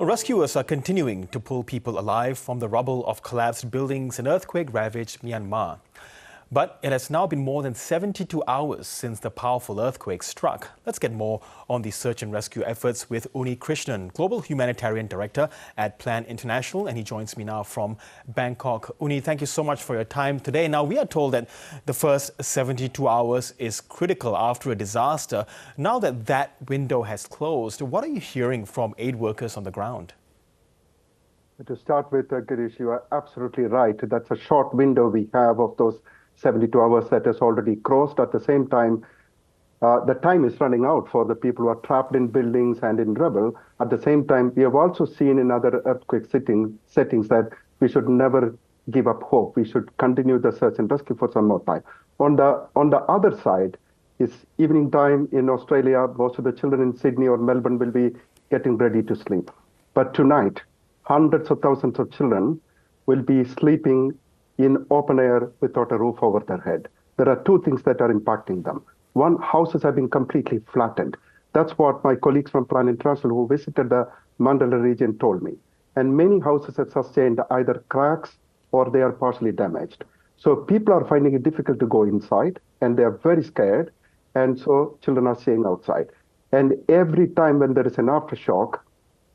Rescuers are continuing to pull people alive from the rubble of collapsed buildings in earthquake-ravaged Myanmar. But it has now been more than 72 hours since the powerful earthquake struck. Let's get more on the search and rescue efforts with Unni Krishnan, Global Humanitarian Director at Plan International, and he joins me now from Bangkok. Unni, thank you so much for your time today. Now, we are told that the first 72 hours is critical after a disaster. Now that that window has closed, what are you hearing from aid workers on the ground? To start with, Girish, you are absolutely right. That's a short window we have of those 72 hours that has already crossed. At the same time, the time is running out for the people who are trapped in buildings and in rubble. At the same time, we have also seen in other earthquake settings that we should never give up hope. We should continue the search and rescue for some more time. On the other side, it's evening time in Australia. Most of the children in Sydney or Melbourne will be getting ready to sleep. But tonight, hundreds of thousands of children will be sleeping in open air without a roof over their head. There are two things that are impacting them. One, houses have been completely flattened. That's what my colleagues from Plan International who visited the Mandala region told me. And many houses have sustained either cracks or they are partially damaged. So people are finding it difficult to go inside and they are very scared. And so children are staying outside. And every time when there is an aftershock,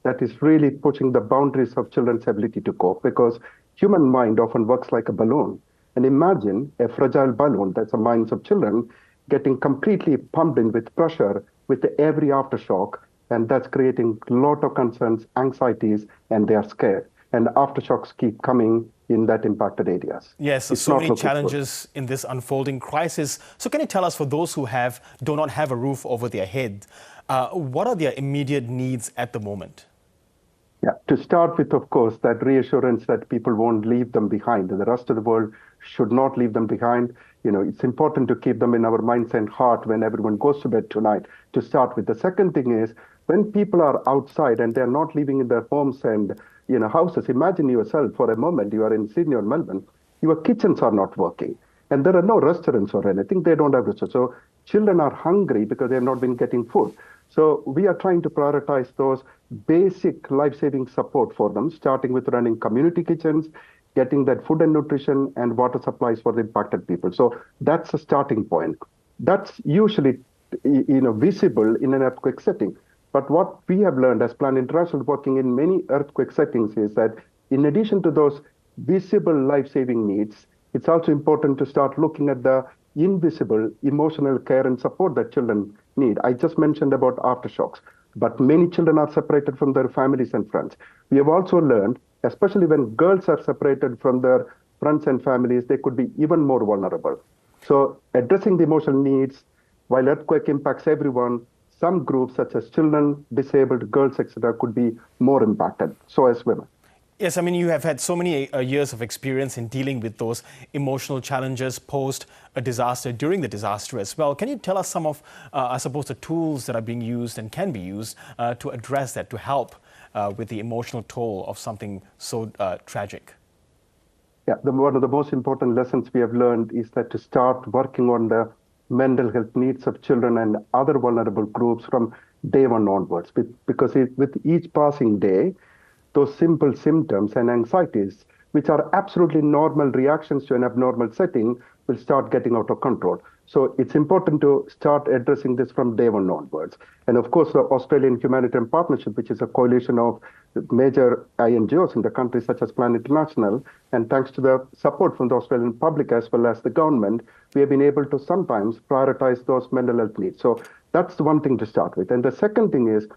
that is really pushing the boundaries of children's ability to cope, because human mind often works like a balloon. And imagine a fragile balloon, that's the minds of children, getting completely pumped in with pressure with every aftershock. And that's creating a lot of concerns, anxieties, and they are scared. And aftershocks keep coming in that impacted areas. Yes, so many challenges in this unfolding crisis. So can you tell us, for those who do not have a roof over their head, what are their immediate needs at the moment? Yeah, to start with, of course, that reassurance that people won't leave them behind. The rest of the world should not leave them behind. You know, it's important to keep them in our minds and heart when everyone goes to bed tonight, to start with. The second thing is, when people are outside and they're not living in their homes and houses, imagine yourself for a moment, you are in Sydney or Melbourne, your kitchens are not working. And there are no restaurants or anything. They don't have restaurants. So children are hungry because they have not been getting food. So we are trying to prioritize those basic life-saving support for them, starting with running community kitchens, getting that food and nutrition and water supplies for the impacted people. So that's a starting point. That's usually visible in an earthquake setting. But what we have learned as Plan International working in many earthquake settings is that in addition to those visible life-saving needs, it's also important to start looking at the invisible emotional care and support that children need. I just mentioned about aftershocks, but many children are separated from their families and friends. We have also learned, especially when girls are separated from their friends and families, they could be even more vulnerable. So addressing the emotional needs, while earthquake impacts everyone, some groups such as children, disabled, girls, etc., could be more impacted, so as women. Yes, I mean, you have had so many years of experience in dealing with those emotional challenges post a disaster, during the disaster as well. Can you tell us some of, I suppose, the tools that are being used and can be used to address that, to help with the emotional toll of something so tragic? Yeah, one of the most important lessons we have learned is that to start working on the mental health needs of children and other vulnerable groups from day one onwards, because with each passing day, those simple symptoms and anxieties, which are absolutely normal reactions to an abnormal setting, will start getting out of control. So it's important to start addressing this from day one onwards. And of course, the Australian Humanitarian Partnership, which is a coalition of major NGOs in the country, such as Plan International, and thanks to the support from the Australian public as well as the government, we have been able to sometimes prioritize those mental health needs. So that's the one thing to start with. And the second thing is,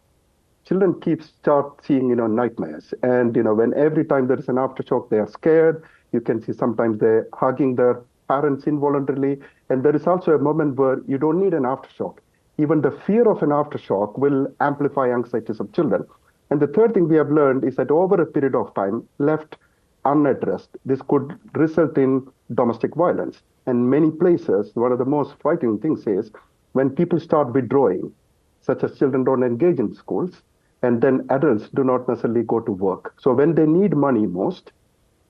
children start seeing, nightmares. And, when every time there is an aftershock, they are scared. You can see sometimes they're hugging their parents involuntarily. And there is also a moment where you don't need an aftershock. Even the fear of an aftershock will amplify anxieties of children. And the third thing we have learned is that over a period of time, left unaddressed, this could result in domestic violence. And many places, one of the most frightening things is when people start withdrawing, such as children don't engage in schools, and then adults do not necessarily go to work. So when they need money most,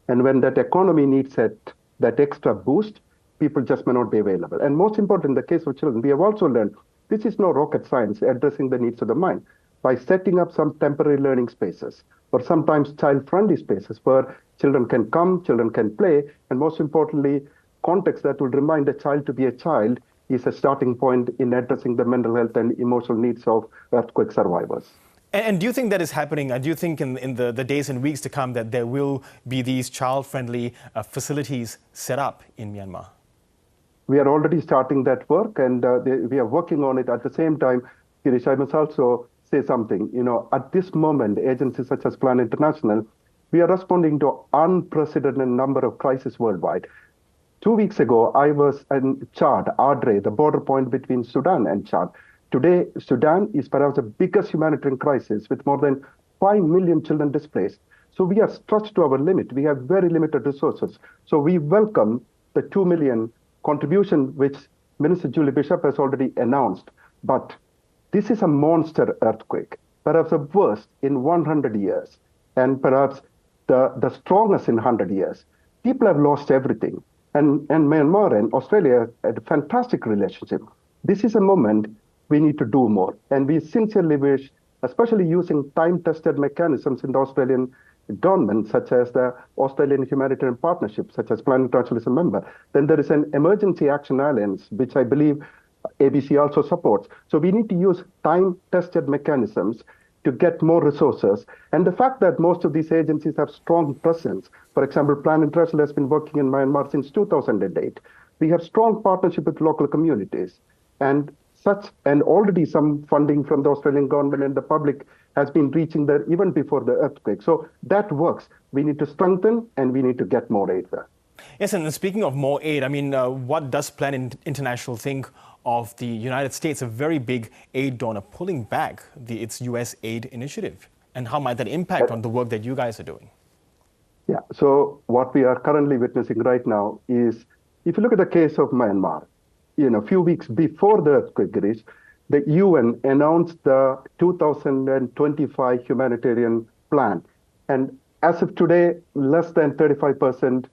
and when that economy needs that extra boost, people just may not be available. And most important, in the case of children, we have also learned this is no rocket science addressing the needs of the mind. by setting up some temporary learning spaces or sometimes child-friendly spaces where children can come, children can play, and most importantly, context that will remind a child to be a child is a starting point in addressing the mental health and emotional needs of earthquake survivors. And do you think that is happening? Do you think in the days and weeks to come that there will be these child-friendly facilities set up in Myanmar? We are already starting that work, and we are working on it. At the same time, Girish, I must also say something. At this moment, agencies such as Plan International, we are responding to unprecedented number of crises worldwide. 2 weeks ago, I was in Chad, Adre, the border point between Sudan and Chad. Today, Sudan is perhaps the biggest humanitarian crisis with more than 5 million children displaced. So we are stretched to our limit. We have very limited resources. So we welcome the 2 million contribution which Minister Julie Bishop has already announced. But this is a monster earthquake, perhaps the worst in 100 years, and perhaps the strongest in 100 years. People have lost everything. And Myanmar and Australia had a fantastic relationship. This is a moment we need to do more. And we sincerely wish, especially using time-tested mechanisms in the Australian government, such as the Australian Humanitarian Partnership, such as Plan International is a member. Then there is an Emergency Action Alliance, which I believe ABC also supports. So we need to use time-tested mechanisms to get more resources. And the fact that most of these agencies have strong presence, for example, Plan International has been working in Myanmar since 2008. We have strong partnership with local communities. And already some funding from the Australian government and the public has been reaching there even before the earthquake. So that works. We need to strengthen and we need to get more aid there. Yes, and speaking of more aid, I mean, what does Plan International think of the United States, a very big aid donor, pulling back its U.S. aid initiative? And how might that impact on the work that you guys are doing? Yeah, so what we are currently witnessing right now is, if you look at the case of Myanmar, a few weeks before the earthquake, Girish, the UN announced the 2025 humanitarian plan. And as of today, less than 35%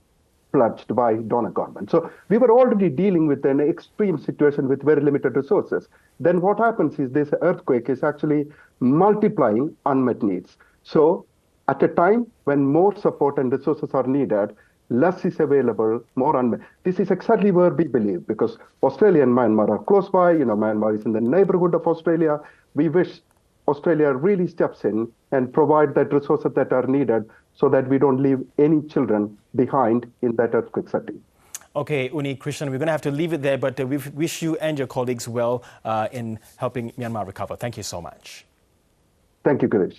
pledged by donor government. So we were already dealing with an extreme situation with very limited resources. Then what happens is this earthquake is actually multiplying unmet needs. So at a time when more support and resources are needed, less is available, more unmet. This is exactly where we believe, because Australia and Myanmar are close by. Myanmar is in the neighborhood of Australia. We wish Australia really steps in and provide that resources that are needed so that we don't leave any children behind in that earthquake setting. Okay, Unni Krishnan, we're going to have to leave it there, but we wish you and your colleagues well in helping Myanmar recover. Thank you so much. Thank you, Girish.